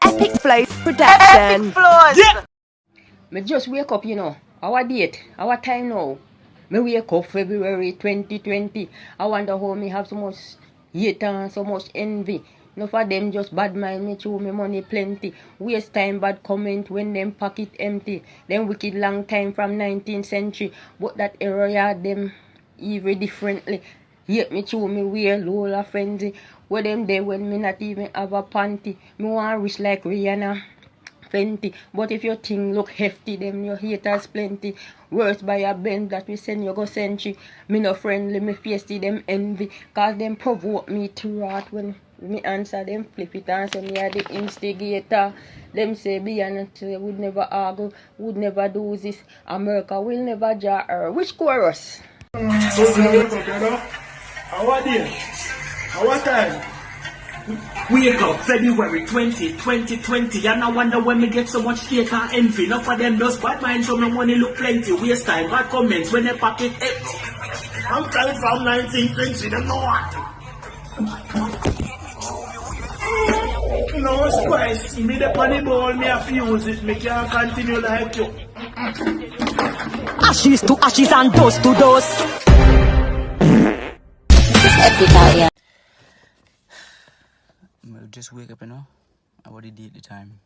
Epicflows production. Epicflows. Yeah. Me just wake up, Our date, our time now. Me wake up February 2020. I wonder how me have so much hate and so much envy. No for them just bad mind me through me money plenty. Waste time bad comment when them pocket empty. Them wicked long time from 19th century. But that area them evil differently. Hate me through me wear Lola frenzy. Where them there when me not even have a panty. Me want rich like Rihanna. Plenty. But if your thing look hefty, then your haters plenty. Worse by a bend that we send you go century. Me no friendly, me face them envy. Cause them provoke me to wrath when me answer them flip it and say me are the instigator. Them say Beyonce would never argue, would never do this. America will never jar her. Which chorus? Our day, our time. Wake up February 20, 2020. And I wonder when me get so much hate and envy. Enough for them just bad mind, so my money look plenty. Waste time, bad comments when they pocket. I'm coming from 1920, them know what. No spice, me the money ball, me a fuse it, me can't continue like you. Ashes to ashes and dust to dust. Just wake up, I already did the time.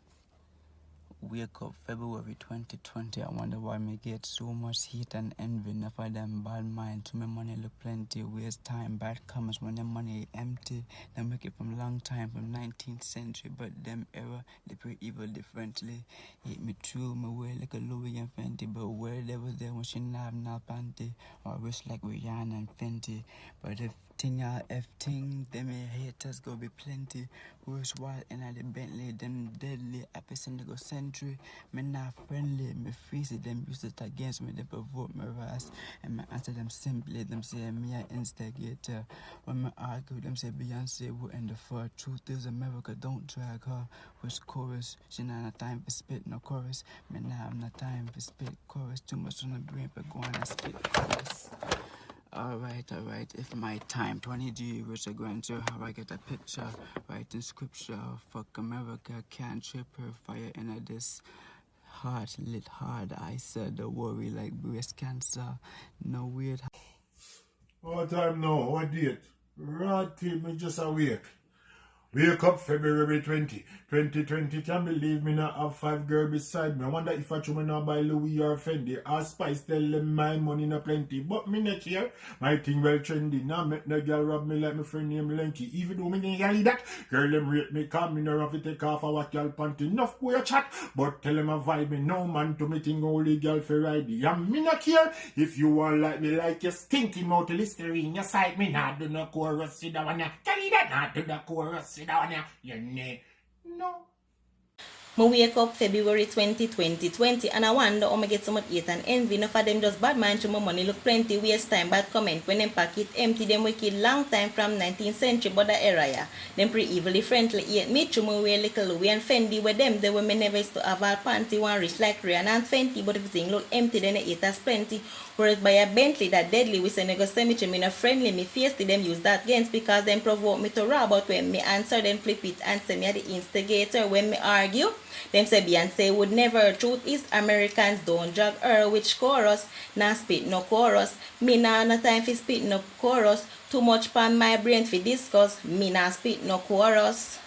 Wake up February 2020. I wonder why me get so much heat and envy. Enough of them bad mind. To me money look plenty. Waste time. Bad comments when them money empty. Them make it from long time, from 19th century. But them era, they pretty evil differently. Hate me true. Me wear like a Louis and Fenty. But where they was there when she not have no panty. Or wrist like Rihanna and Fenty. But if thing or F thing, them haters go be plenty. Worse while in the Bentley, them deadly. Epicenter go century. Me not friendly, me freeze it. Them use it against me, they provoke me ras. And me answer them simply. Them say me an instigator. When me argue, them say Beyonce will end the for. Truth is America, don't drag her. Which chorus? She not have time for spit no chorus. Me not have no time for spit chorus. Too much on the brain for going and spit chorus. Alright, if my time 20G was a grantor, how I get a picture, writing scripture, fuck America, can't trip her, fire in this heart lit hard, I said the worry like breast cancer, no weird. What time now? What date? Right till me just awake. Wake up February 20, 2020. Can't believe me not have 5 girls beside me. I wonder if I should not buy Louis or Fendi. Or Spice tell them my money not plenty. But me not here. My thing well trendy. Now make no girl rob me like my friend named Lenky. Even though me ain't that, girl them rate me. Call me no have to take off a what girl panty. Enough boy chat. But tell them I vibe me. No man to me thing only girl for ride. And me not here. If you want like me like your stinky mouth Listerine. Your side me not do no chorus. See that one ya. Tell you that not do the chorus. No. Me wake up February 20, 2020 and I wonder how I get so much hate and envy. Enough of them just bad mind to my money look plenty. Waste time, bad comment when them pocket empty. Them wicked long time from 19th century but the area. Them pretty evilly friendly hate me to me wear little Louis and Fendi with them. They were me never used to have a panty one rich like Rihanna and Fenty. But if everything look empty then the haters plenty. Whereas by a Bentley that deadly we say go cemetery me no friendly me face to them use that against because them provoke me to rob out when me answer them flip it and say me are the instigator when me argue. Them say Beyonce would never. Truth is Americans don't drag her. Which chorus? Nah spit no chorus. Me nah no time for spit no chorus. Too much pan my brain for discuss. Me nah spit no chorus.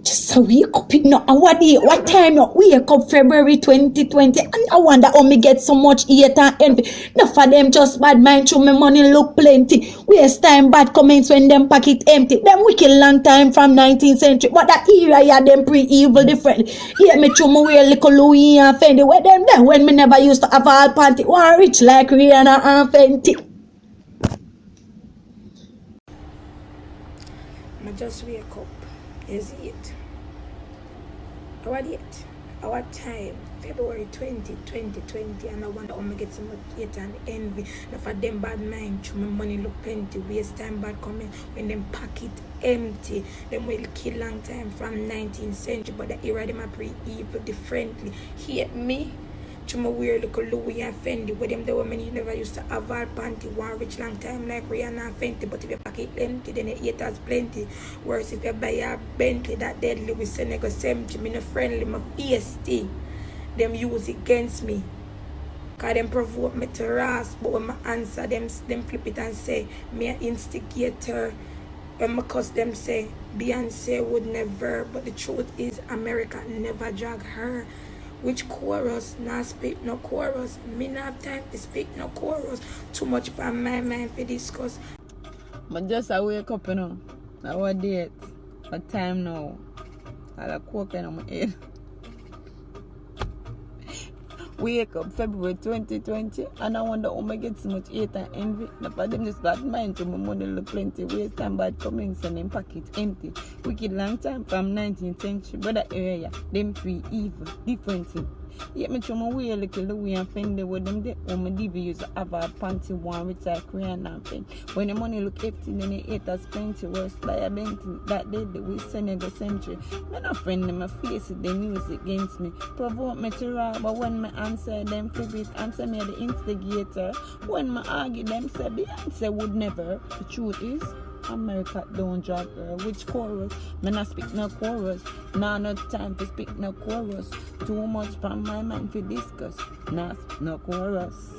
Just a wake up it now. And what time now? Wake up February 2020. And I wonder how me get so much hate and envy. Enough for them just bad mind through me money look plenty. Waste time bad comments when them pocket empty. Them wicked long time from 19th century. But that era yeah them pretty evil different. Hear me through me wear little Louis and Fendi. Where them there when me never used to have all panty. One rich like Rihanna and Fenty. I just wake up. Is it? Our date, our time, February 20, 2020, and I wonder how I get so much hate and envy. Now for them bad mind, to my money look plenty, waste time bad comment when them pocket empty. Them will kill long time from 19th century, but the era them are pretty evil differently. Hate me Chuma wear look Louis and Fendi. With them the women you never used to have all panty. One rich long time like Rihanna and Fenty. But if you pack it empty, then you eat as plenty. Worse if you buy a Bentley that deadly with Senegal Semchi. Me no friendly, my PST. Them use it against me. Cause them provoke me to ras. But when I answer them flip it and say me an instigator. When I cuss them say Beyonce would never. But the truth is America never drag her. Which chorus? Nah speak no chorus. Me not have time to speak no chorus. Too much on my mind for discuss. But just I wake up, you know. Our date. What time now? I like walking on my head. Wake up February 2020 and I wonder how I get so much hate and envy. Now for them just bad mind to my money look plenty. Waste time bad comments and them pocket empty. Wicked long time from 19th century. But that area, them free evil, different thing. Yet me show my way a little Louis and Fendi with them there. When my DV use have a panty one which I Korean and Fendi. When the money look empty, then they hate us plenty. Worse by a Bentley that day we Senegal century. Me no friend them my face it, them use it against me. Provoke me to rob, but when me answer them flip it, answer me the instigator. When me argue them say Beyonce would never. The truth is America don't drag her. Which chorus? Me not speak no chorus. Nah, no time to speak no chorus. Too much from my mind to discuss. Nah, no chorus.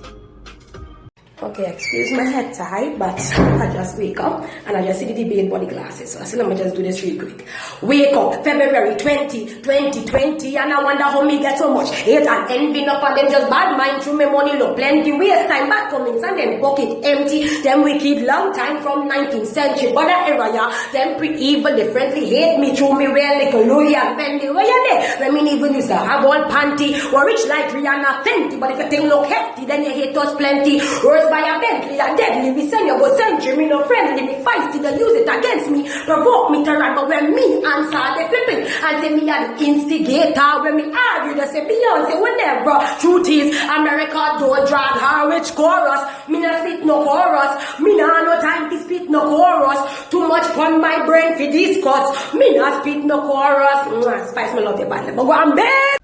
Okay, excuse my head tie, but I just wake up and I just see the debate body glasses. So I said, let me just do this real quick. Wake up, February 2020, and I wonder how me get so much hate and envy. Enough of them just bad mind through me money look plenty. Waste time, bad comings, and then pocket empty. Them wicked long time from 19th century. But that era, yeah, them pretty evil differently hate me through me wear like a Louis and Fendi. Where you there? When me even used to have one panty. Or rich like Rihanna Fenty. But if you think look hefty, then you hate us plenty. By a Bentley, a deadly, we send you go century, me no friendly, me feisty, they use it against me, provoke me to run, but when me answer, they flip it, and say me are the instigator, when me argue, they say Beyonce, whenever, truth is, America don't drag her, which chorus, me no spit no chorus, me no no time to spit no chorus, too much on my brain for discuss, me no spit no chorus, Spice me love your bad, but go on bed.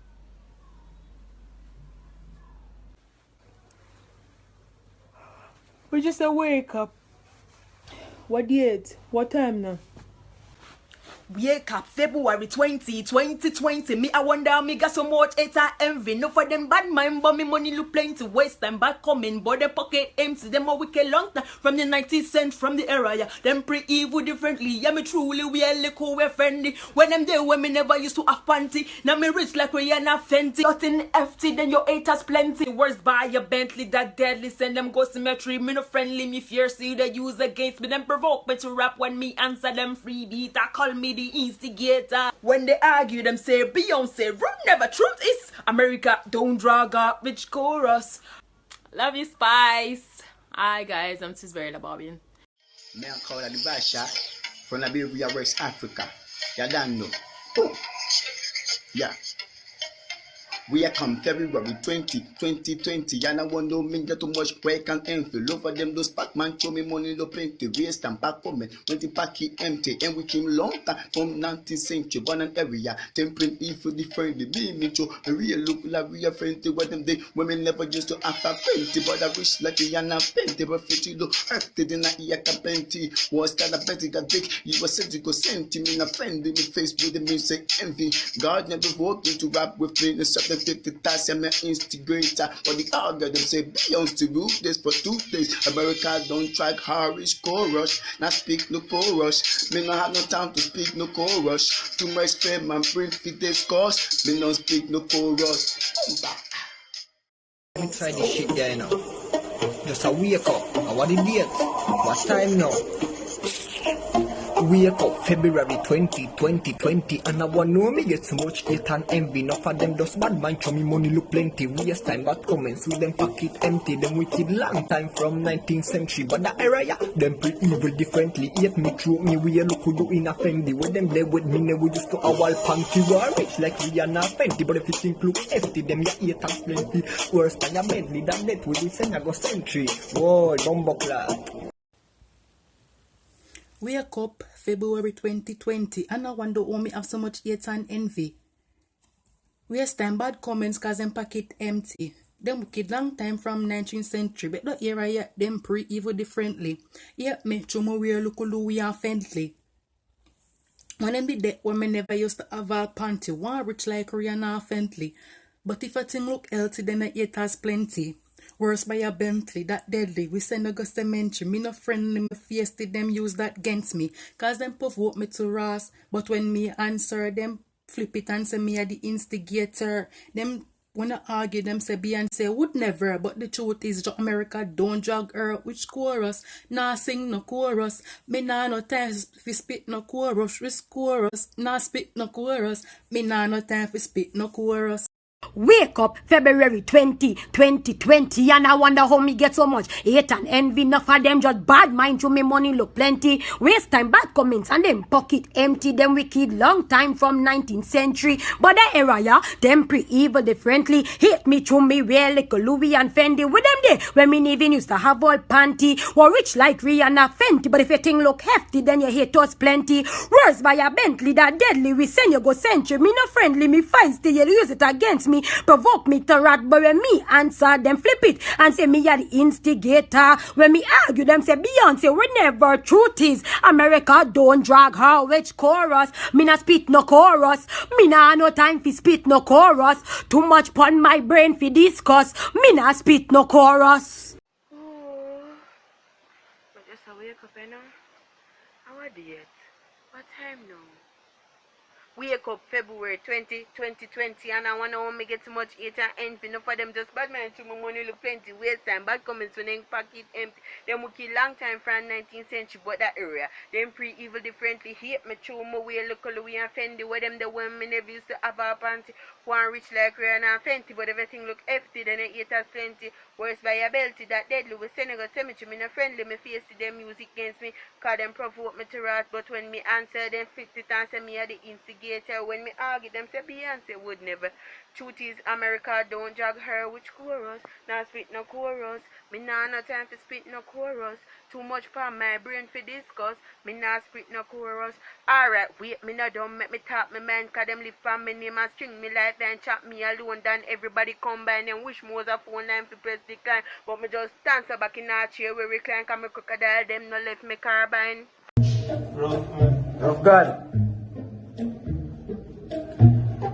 We just a wake up. What date? What time now? Wake up February 2020. Me I wonder me got so much hate and envy. No for them bad mind, but me money look plenty. Waste time bad coming, but them pocket empty. Them a wicked long time from the 19th century, from the era. Yeah. Them pretty evil differently. Yeah, me truly we a little we friendly. When them there when me never used to have panty. Now me rich like Rihanna Fenty. Nothing FT, then your haters plenty. Worst buy a Bentley that deadly. Send them go symmetry. Me no friendly, me fiercely they use against me. Them provoke me to rap when me answer them free beat. I call me the instigator. When they argue, them say Beyonce would never. Truth is America don't drag up. Which chorus? Love you, Spice. Hi guys, I'm Tisbury Bobbian. Me I call the Basha from Liberia, West Africa. You don't know. Oh. Yeah. We are come February 2020, and I wonder me get too much break and envy. Love for them those Pac-Man show me money no plenty. Waste and back comment when the packet empty. And we came long time from 19th century, born an area. Tempering evil differently. Be me too. A real look like we are friendly. What them they women never used to have a plenty. But I wish like Rihanna Fenty. But fitty look acted in a ear plenty. Was that a betty got big? You were said to go send me a friend in the face with the music envy. God never vote me to rap with me. The 50,000 me instigator. But the algorithm say Beyonce rule this for 2 days. America don't track Harris chorus. Not speak no chorus. Me no have no time to speak no chorus. Too much spend my brain for this cause. Me no speak no chorus. Let me try this shit there, you know. Just a wake up. What the date? What time now? Wake up February 2020, and I want know me get so much hate and envy. Enough for them just bad mind show me money look plenty. Waste time bad comments with them pocket empty. Them wicked long time from 19th century, but that era yeah, them pretty evil differently. Hate me through me we look who you in a Fendi. When them there with me we used to our panty war rich like Rihanna Fenty. But if you think look hefty, them ya hate us plenty. Worse than a Bentley than that we send a go century. Whoa, bumbo clap. Wake up February 2020, and I wonder how me have so much hate and envy. Waste time bad comments cause them pocket empty. Them wicked long time from 19th century, but the era yet them pre-evil differently. Yet me chumo wear look Louis and Fentley. When them be dead, when me never used to have all panty, one rich like Rihanna and Fentley. But if a thing look healthy, then it yet has plenty. Worse by a Bentley, that deadly. We send a go cemetery. Me no friendly, me feisty, them use that against me. Cause them provoke me to Ross. But when me answer, them flip it and say me are the instigator. Them when I argue, them say Beyonce would never. But the truth is, America don't drag her. Which chorus? Nah sing no chorus. Me nah no time for spit no chorus. Which chorus? Nah spit no chorus. Me nah no time for spit no chorus. Wake up February 2020, and I wonder how me get so much hate and envy. Enough of them just bad mind to me money look plenty. Waste time, bad comments, and them pocket empty. Them wicked long time from 19th century. But the era, yeah, them pre-evil differently. Hate me to me wear like Louis and Fendi. With them there, when me even used to have all panty. Or rich like Rihanna Fenty. But if your thing look hefty, then you hate us plenty. Worse by a Bentley, that deadly. We send you go century. Me no friendly, me feisty. You use it against me. Provoke me to rat, but when me answer them flip it and say me are the instigator. When me argue them say Beyonce we never. Truth is America don't drag her. Which chorus? Me not spit no chorus. Me nah no time for spit no chorus. Too much pon my brain for discuss. Me not spit no chorus. Oh, but just a wake up, you know. How date? What time now? Wake up February 2020, and I wonder how me get so much hate and envy. Enough for them just bad mind to my money look plenty. Waste time, bad comments when they pocket empty. Them will kill long time from 19th century, but that area. Them pre-evil differently. Hate me through my way, look Louis and Fendi. Where them the one me never used to have a panty. One rich like Rihanna and Fenty, but everything look hefty, then they hate us plenty. Worse by a belty, that deadly. We Senegal cemetery, me no friendly, me face to them music against me. Cause them provoke me to wrath, but when me answer, them fix it and say me are the instigator. When me argue, them say Beyonce would never. Truth is, America don't drag her. Which chorus? Nah spit no chorus. Me nah no time for spit no chorus. Too much for my brain for discuss. Me nah spit no chorus. Alright, wait, me no dumb, make me talk me mind. Cause them live from me name and string me life and chat me alone. Than everybody combine and wish more a phone line for press decline. But me just stand so back in a chair where recline. Cause me crocodile, them no left me carbine. Rough God.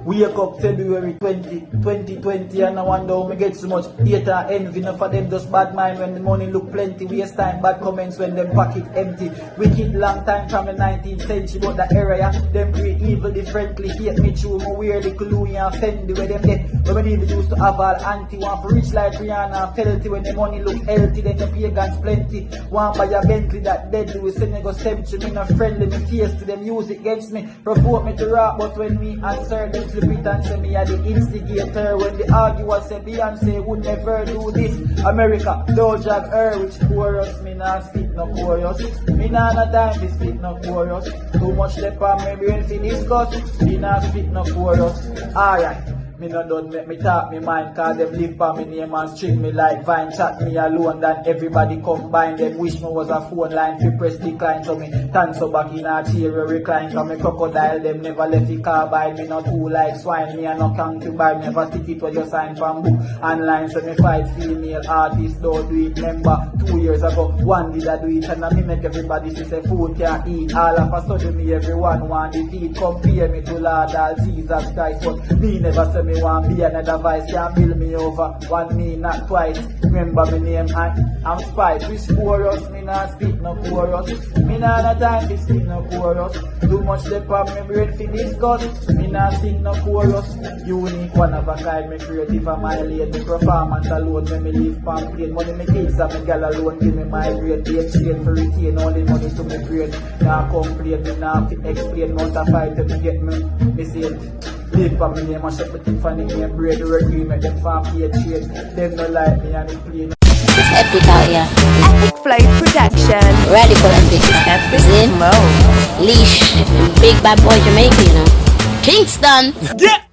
Wake up February 2020, and I wonder how me get so much hate and envy. Enough of them just bad mind when the money look plenty. Waste time, bad comments when them pocket empty. Wicked long time from the 19th century, but the area, them create evil differently. Hate me through my weird little Louis and Fendi. Where them dead, when we even used to have all anti. One for rich like Rihanna and Felty. When the money look healthy, then the pagans plenty. One by a Bentley that deadly. We Senegal cemetery, me not friendly, me face to them use it against me. Provoke me to rap, but when me answer them flip it and say me are the instigator. When the arguer say Beyonce would never do this. America don't drag her. Which chorus? Me nah spit no chorus. Me nah no time to spit no chorus. Too much left on my brain to discuss. Me nah spit no chorus. Alright. Me no done make me talk me mind. Cause them live by me name and string me like Vine. Chat me alone than everybody combine. Them wish me was a phone line fi press decline. So me stand so back in a chair recline. Cause me crocodile them never left the car by. Me no too like swine. Me a no concubine. Never ticket where you sign from book online. So me fight female artists don't do it. Remember 2 years ago one did I do it. And me make everybody see say food can't eat. All of a sudden me everyone want defeat. Compare me to Lord all Jesus Christ. But me never say me want be another vice, can't build me over. One me, not twice. Remember me name and I'm Spice. Which chorus? Me not speak no chorus. Me not no time to speak no chorus. Too much left on me brain for discuss. Me not sing no chorus. Unique, one of a kind, me creative and my late. The performance alone, when me leave pan plane. Money me kids and me gal alone, give me my grade. Be exchange for retain all the money to me brain. Now complain, me not explain. Mount a fight to me get me say it. Live for me name and shut me think for the name. Bread the recruit, make them farm pay trade. Them no like me and they play. It's epic out here. Epicflows production. Radekal and Epicflows. Leash. Big bad boy Jamaican, you know. Kingston. Yeah.